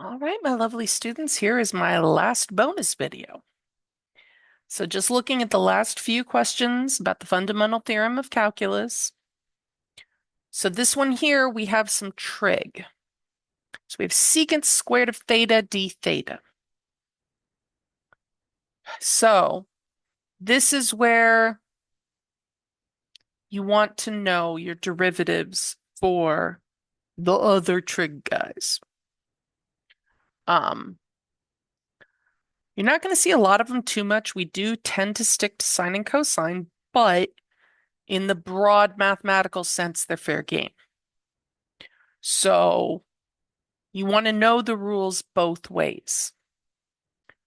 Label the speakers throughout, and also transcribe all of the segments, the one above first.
Speaker 1: All right, my lovely students, here is my last bonus video. So just looking at the last few questions about the fundamental theorem of calculus. So this one here, we have some trig. So we have secant squared of theta d theta. So this is where you want to know your derivatives for the other trig guys. Um, you're not going to see a lot of them too much. We do tend to stick to sine and cosine, but in the broad mathematical sense, they're fair game. So you want to know the rules both ways.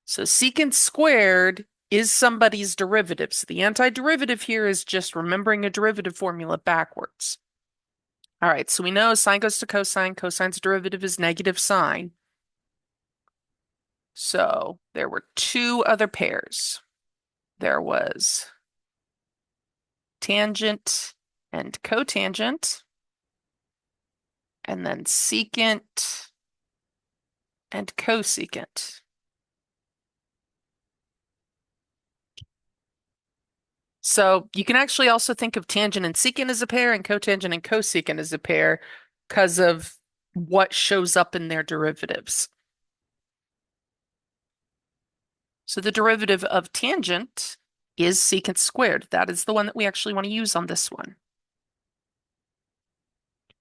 Speaker 1: So secant squared is somebody's derivative. So the antiderivative here is just remembering a derivative formula backwards. All right, so we know sine goes to cosine. Cosine's derivative is negative sine. So there were two other pairs. There was tangent and cotangent, and then secant and cosecant. So you can actually also think of tangent and secant as a pair and cotangent and cosecant as a pair because of what shows up in their derivatives. So the derivative of tangent is secant squared. That is the one that we actually want to use on this one.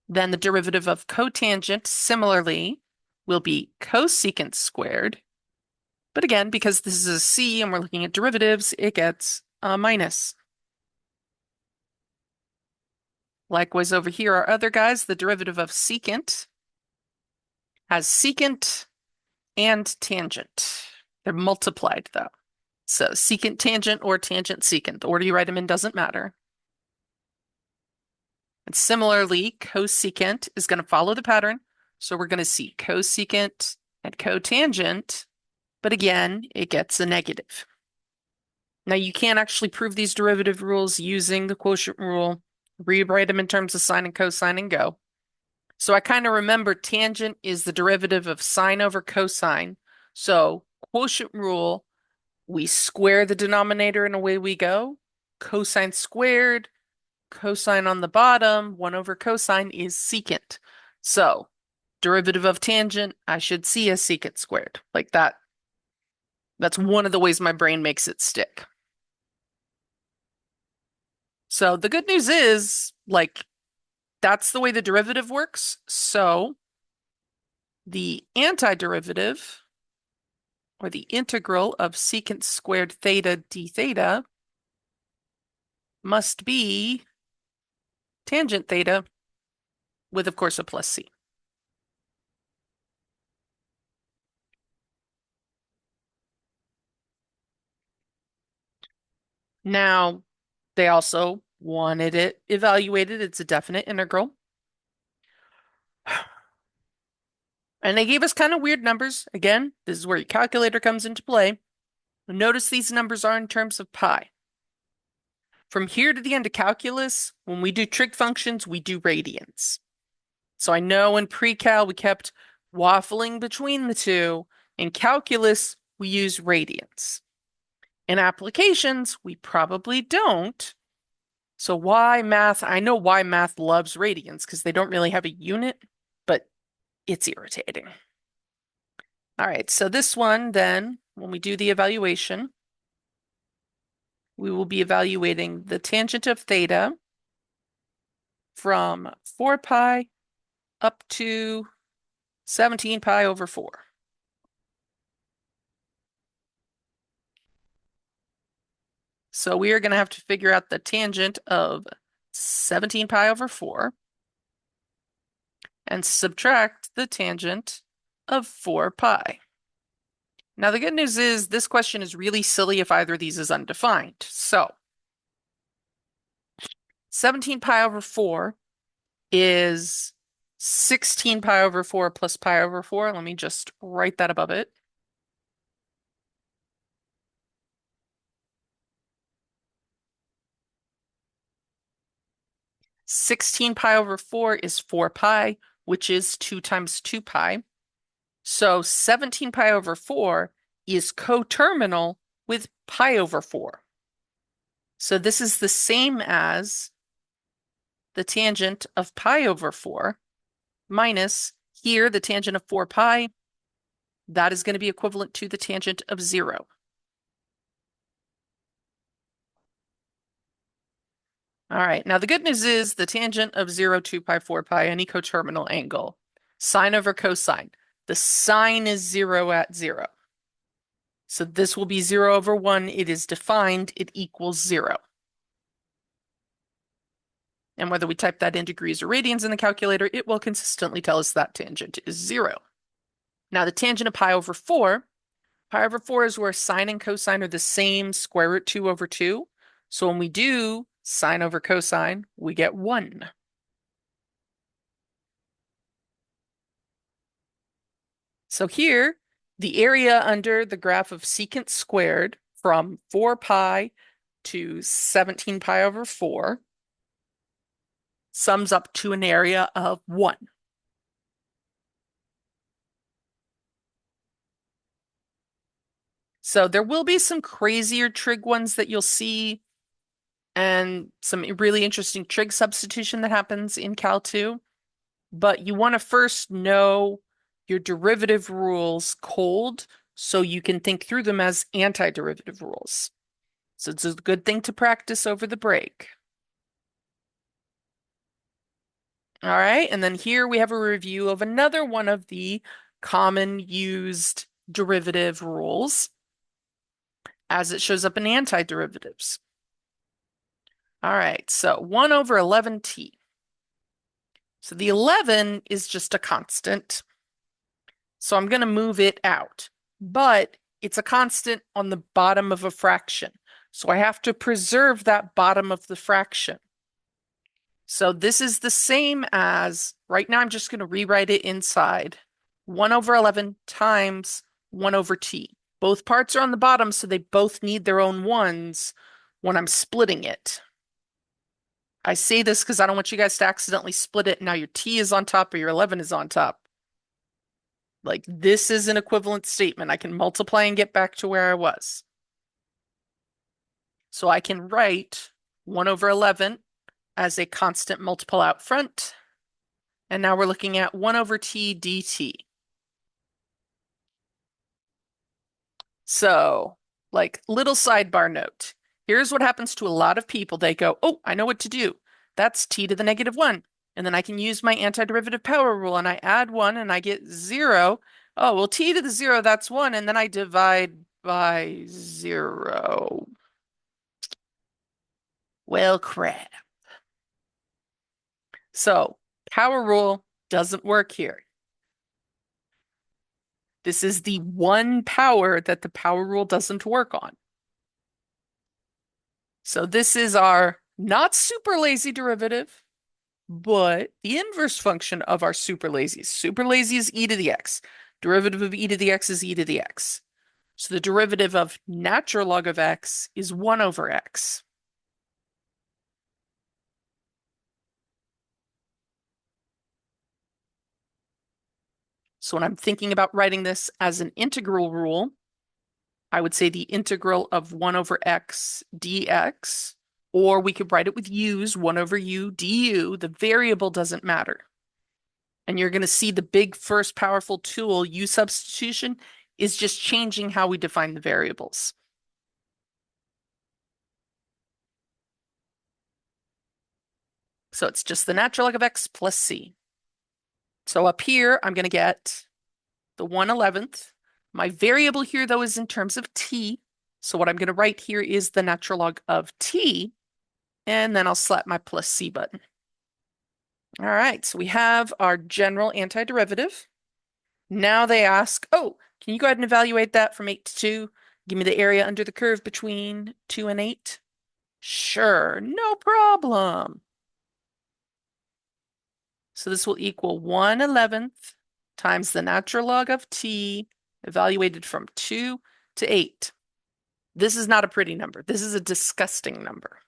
Speaker 1: Then the derivative of cotangent, similarly, will be cosecant squared. But again, because this is a C and we're looking at derivatives, it gets a minus. Likewise, over here, our other guys, the derivative of secant has secant and tangent. They're multiplied, though. So secant tangent or tangent secant. The order you write them in doesn't matter. And similarly, cosecant is going to follow the pattern. So we're going to see cosecant and cotangent, but again, it gets a negative. Now, you can't actually prove these derivative rules using the quotient rule. Rewrite them in terms of sine and cosine and go. So I kind of remember tangent is the derivative of sine over cosine. So quotient rule, we square the denominator and away we go. Cosine squared, cosine on the bottom, 1 over cosine is secant. So derivative of tangent, I should see as secant squared. Like that. That's one of the ways my brain makes it stick. So the good news is, like, that's the way the derivative works. So the antiderivative, or the integral of secant squared theta d theta, must be tangent theta with, of course, a plus c. Now, they also wanted it evaluated. It's a definite integral. And they gave us kind of weird numbers. Again, this is where your calculator comes into play. Notice these numbers are in terms of pi. From here to the end of calculus, when we do trig functions, we do radians. So I know in pre-cal we kept waffling between the two. In calculus, we use radians. In applications, we probably don't. So why math? I know why math loves radians because they don't really have a unit, but it's irritating. All right, so this one then, when we do the evaluation, we will be evaluating the tangent of theta from 4 pi up to 17 pi over 4. So we are going to have to figure out the tangent of 17 pi over 4 and subtract the tangent of 4 pi. Now, the good news is this question is really silly if either of these is undefined. So 17 pi over 4 is 16 pi over 4 plus pi over 4. Let me just write that above it. Sixteen pi over 4 is 4 pi, which is 2 times 2 pi. So 17 pi over 4 is coterminal with pi over 4. So this is the same as the tangent of pi over 4 minus here the tangent of 4 pi. That is going to be equivalent to the tangent of 0. All right, now the good news is the tangent of 0, 2 pi, 4 pi, any coterminal angle, sine over cosine. The sine is 0 at 0. So this will be 0 over 1. It is defined. It equals 0. And whether we type that in degrees or radians in the calculator, it will consistently tell us that tangent is 0. Now the tangent of pi over 4 is where sine and cosine are the same, square root 2 over 2. So when we do sine over cosine, we get 1. So here, the area under the graph of secant squared from 4 pi to 17 pi over 4 sums up to an area of 1. So there will be some crazier trig ones that you'll see and some really interesting trig substitution that happens in Cal 2. But you want to first know your derivative rules cold so you can think through them as antiderivative rules. So it's a good thing to practice over the break. All right, and then here we have a review of another one of the common used derivative rules as it shows up in antiderivatives. All right, so 1 over 11t. So the 11 is just a constant. So I'm going to move it out. But it's a constant on the bottom of a fraction. So I have to preserve that bottom of the fraction. So this is the same as, right now I'm just going to rewrite it inside. 1 over 11 times 1 over t. Both parts are on the bottom, so they both need their own ones when I'm splitting it. I say this because I don't want you guys to accidentally split it. Now your t is on top or your 11 is on top. Like this is an equivalent statement. I can multiply and get back to where I was. So I can write 1 over 11 as a constant multiple out front. And now we're looking at 1 over t dt. So, like, little sidebar note. Here's what happens to a lot of people. They go, oh, I know what to do. That's t to the negative 1. And then I can use my antiderivative power rule and I add 1 and I get 0. Oh, well, t to the 0, that's 1. And then I divide by 0. Well, crap. So, power rule doesn't work here. This is the one power that the power rule doesn't work on. So this is our not super lazy derivative, but the inverse function of our super lazy. Super lazy is e to the x. Derivative of e to the x is e to the x. So the derivative of natural log of x is 1 over x. So when I'm thinking about writing this as an integral rule, I would say the integral of 1 over x dx, or we could write it with u's, 1 over u du. The variable doesn't matter. And you're going to see the big first powerful tool, u substitution, is just changing how we define the variables. So it's just the natural log of x plus c. So up here, I'm going to get the 1/11th. My variable here, though, is in terms of t. So what I'm going to write here is the natural log of t. And then I'll slap my plus c button. All right, so we have our general antiderivative. Now they ask, oh, can you go ahead and evaluate that from 8 to 2? Give me the area under the curve between 2 and 8. Sure, no problem. So this will equal 1/11th times the natural log of t evaluated from 2 to 8. This is not a pretty number. This is a disgusting number.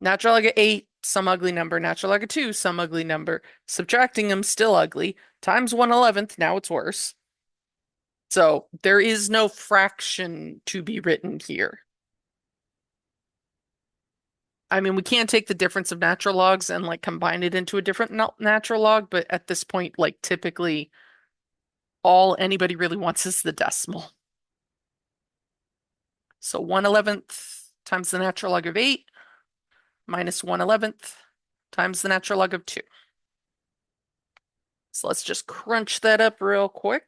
Speaker 1: Natural log of 8 some ugly number, natural log of 2, some ugly number. Subtracting them, still ugly. Times 1/11th, now it's worse. So there is no fraction to be written here. I mean, we can take the difference of natural logs and like combine it into a different natural log, but at this point, like typically all anybody really wants is the decimal. So 1/11th times the natural log of 8 minus 1/11th times the natural log of 2. So let's just crunch that up real quick.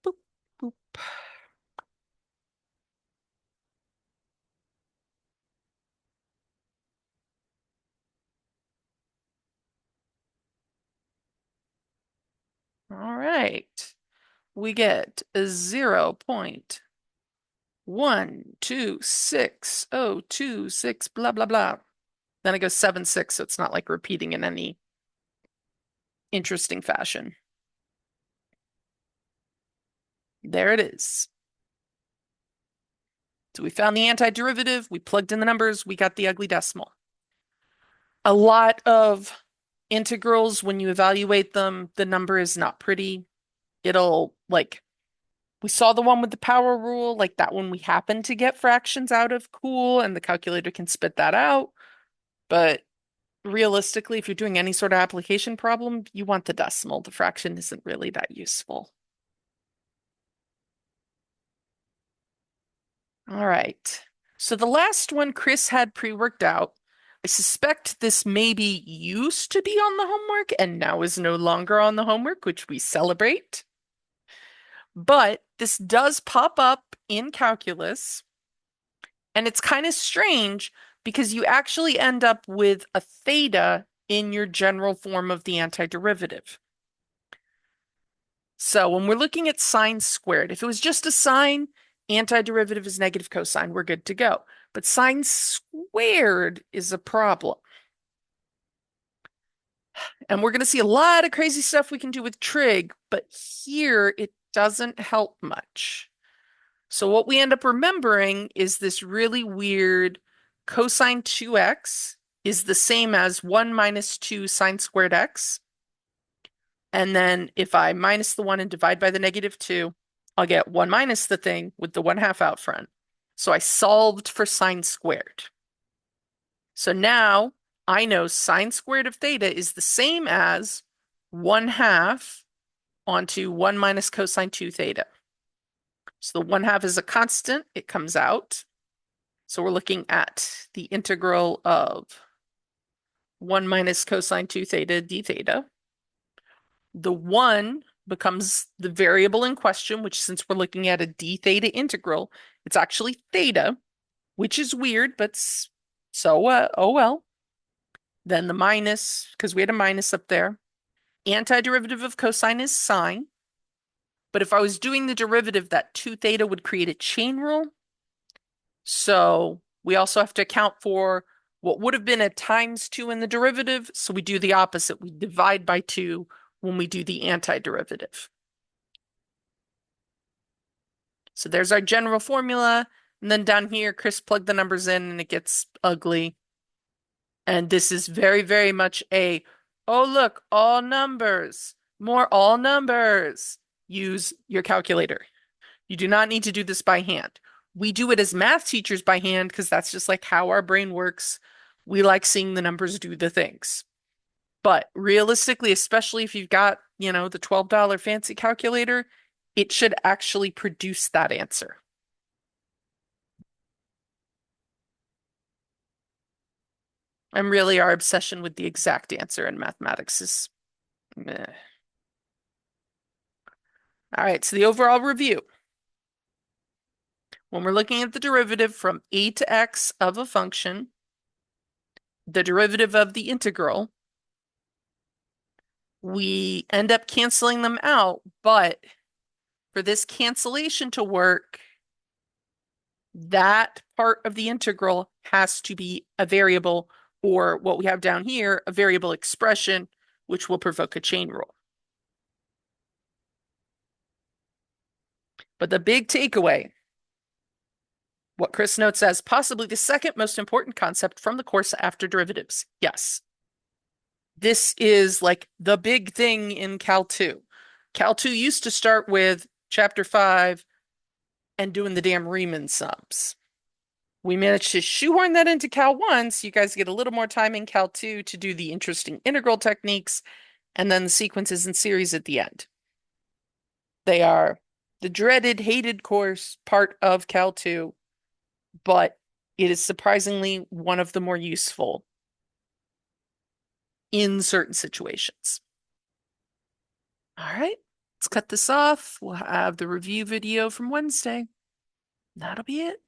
Speaker 1: Boop, boop. All right. We get a 0.1260226, blah, blah, blah. Then it goes 7, 6, so it's not like repeating in any interesting fashion. There it is. So we found the antiderivative, we plugged in the numbers, we got the ugly decimal. A lot of integrals, when you evaluate them, the number is not pretty. It'll like, we saw the one with the power rule, like that one we happen to get fractions out of, cool, and the calculator can spit that out. But realistically, if you're doing any sort of application problem, you want the decimal. The fraction isn't really that useful. All right. So the last one Chris had pre-worked out. I suspect this maybe used to be on the homework and now is no longer on the homework, which we celebrate. But this does pop up in calculus, and it's kind of strange because you actually end up with a theta in your general form of the antiderivative. So when we're looking at sine squared, if it was just a sine, antiderivative is negative cosine, we're good to go. But sine squared is a problem. And we're going to see a lot of crazy stuff we can do with trig, but here it doesn't help much. So what we end up remembering is this really weird cosine 2x is the same as 1 minus 2 sine squared x. And then if I minus the 1 and divide by the negative 2, I'll get 1 minus the thing with the 1/2 out front. So I solved for sine squared. So now I know sine squared of theta is the same as 1/2 onto 1 minus cosine 2 theta. So the 1/2 is a constant, it comes out. So we're looking at the integral of 1 minus cosine 2 theta d theta. The 1 becomes the variable in question, which since we're looking at a d theta integral, it's actually theta, which is weird, but so oh well. Then the minus, because we had a minus up there. Antiderivative of cosine is sine. But if I was doing the derivative, that 2 theta would create a chain rule. So we also have to account for what would have been a times 2 in the derivative. So we do the opposite. We divide by 2 when we do the antiderivative. So there's our general formula. And then down here, Chris plugged the numbers in and it gets ugly. And this is very, very much a, oh, look, all numbers, more all numbers. Use your calculator. You do not need to do this by hand. We do it as math teachers by hand because that's just like how our brain works. We like seeing the numbers do the things. But realistically, especially if you've got, the $12 fancy calculator, it should actually produce that answer. And really, our obsession with the exact answer in mathematics is meh. All right, so the overall review. When we're looking at the derivative from a to x of a function, the derivative of the integral, we end up canceling them out, but for this cancellation to work, that part of the integral has to be a variable, or what we have down here, a variable expression, which will provoke a chain rule. But the big takeaway What Chris notes as possibly the second most important concept from the course after derivatives. Yes. This is like the big thing in Cal 2. Cal 2 used to start with chapter 5 and doing the damn Riemann sums. We managed to shoehorn that into Cal 1, so you guys get a little more time in Cal 2 to do the interesting integral techniques and then the sequences and series at the end. They are the dreaded, hated course part of Cal 2, but it is surprisingly one of the more useful in certain situations. All right, let's cut this off. We'll have the review video from Wednesday. That'll be it.